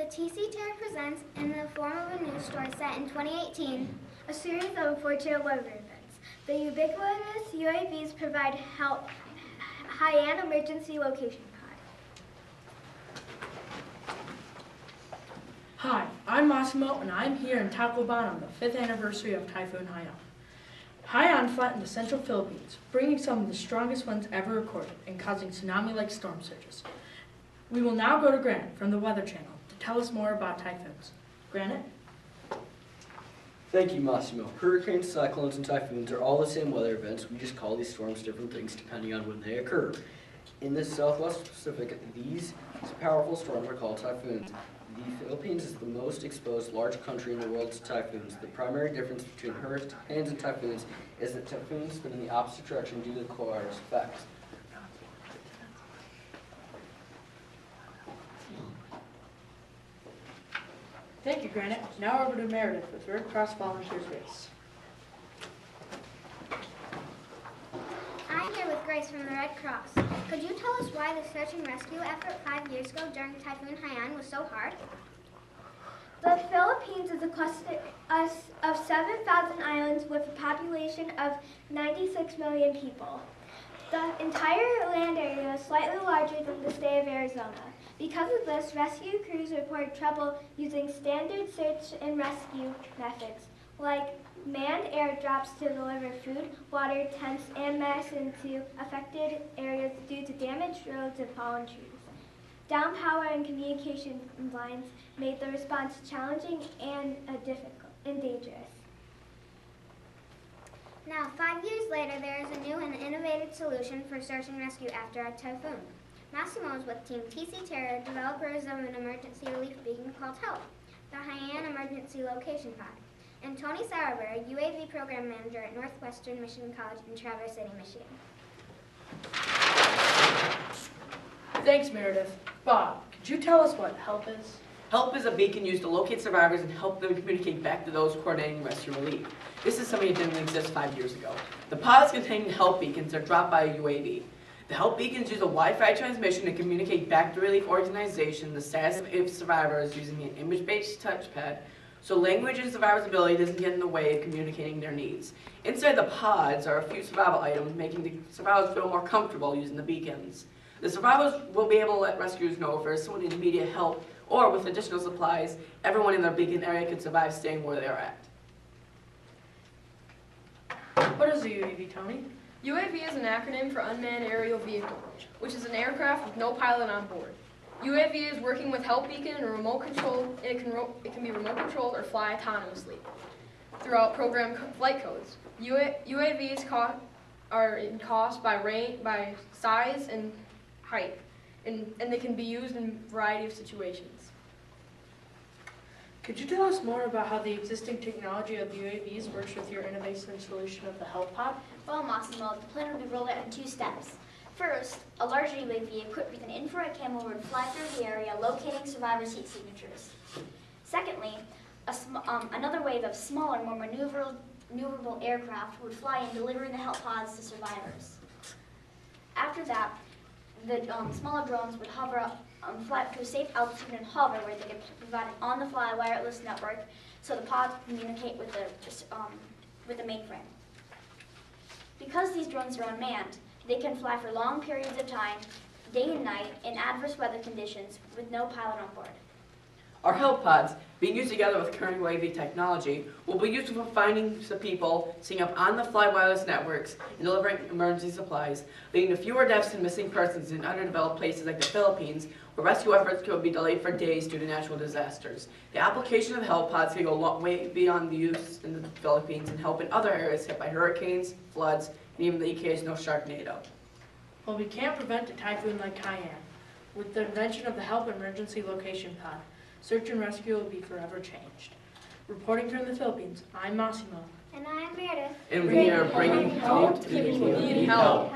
TC Terror presents, in the form of a news story set in 2018, a series of unfortunate weather events. The ubiquitous UAVs provide help. Haiyan Emergency Location Pod. Hi, I'm Massimo, and I'm here in Tacloban on the 5th anniversary of Typhoon Haiyan. Haiyan flattened the central Philippines, bringing some of the strongest winds ever recorded and causing tsunami-like storm surges. We will now go to Granite from the Weather Channel to tell us more about typhoons. Granite? Thank you, Massimo. Hurricanes, cyclones, and typhoons are all the same weather events. We just call these storms different things depending on when they occur. In the Southwest Pacific, these powerful storms are called typhoons. The Philippines is the most exposed large country in the world to typhoons. The primary difference between hurricanes and typhoons is that typhoons spin in the opposite direction due to the Colares effect. Thank you, Granite. Now over to Meredith with Red Cross Volunteers Race. I'm here with Grace from the Red Cross. Could you tell us why the search and rescue effort 5 years ago during Typhoon Haiyan was so hard? The Philippines is a cluster of 7,000 islands with a population of 96 million people. The entire land area is slightly larger than the state of Arizona. Because of this, rescue crews report trouble using standard search and rescue methods, like manned airdrops to deliver food, water, tents, and medicine to affected areas due to damaged roads and fallen trees. Down power and communication lines made the response challenging and difficult and dangerous. Now, 5 years later, there is a new and innovative solution for search and rescue after a typhoon. Massimo is with Team TC Terra, developers of an emergency relief beacon called HELP, the Haiyan Emergency Location Pod, and Tony Sauerberg, UAV Program Manager at Northwestern Michigan College in Traverse City, Michigan. Thanks, Meredith. Bob, could you tell us what HELP is? HELP is a beacon used to locate survivors and help them communicate back to those coordinating rescue relief. This is something that didn't exist 5 years ago. The pods containing HELP beacons are dropped by a UAV. The HELP beacons use a Wi-Fi transmission to communicate back to relief organization the status of survivors using an image-based touchpad, so language and survivors' ability doesn't get in the way of communicating their needs. Inside the pods are a few survival items, making the survivors feel more comfortable using the beacons. The survivors will be able to let rescuers know if there's someone in immediate help, or with additional supplies, everyone in their beacon area could survive staying where they're at. What is a UAV, Tony? UAV is an acronym for Unmanned Aerial Vehicle, which is an aircraft with no pilot on board. UAV is working with HELP beacon and remote control. It can be remote controlled or fly autonomously throughout program flight codes. UAVs are in cost by size and height, and they can be used in a variety of situations. Could you tell us more about how the existing technology of UAVs works with your innovation solution of the HELP pod? Well, Massimo, the plan will be rolled out in 2 steps. First, a larger UAV equipped with an infrared camera would fly through the area, locating survivors' heat signatures. Secondly, another wave of smaller, more maneuverable aircraft would fly in, delivering the HELP pods to survivors. After that, the smaller drones would fly up to a safe altitude and hover, where they could provide an on-the-fly wireless network, so the pods communicate with the mainframe. Because these drones are unmanned, they can fly for long periods of time, day and night, in adverse weather conditions with no pilot on board. Our HELP pods, being used together with current UAV technology, will be used for finding the people, setting up on-the-fly wireless networks, and delivering emergency supplies, leading to fewer deaths and missing persons in underdeveloped places like the Philippines, where rescue efforts could be delayed for days due to natural disasters. The application of HELP pods can go way beyond the use in the Philippines and help in other areas hit by hurricanes, floods, and even the occasional Sharknado. Well, we can't prevent a typhoon like Haiyan. With the invention of the HELP Emergency Location Pod, search and rescue will be forever changed. Reporting from the Philippines, I'm Massimo. And I am Meredith. And we are bringing hope to the people who need help.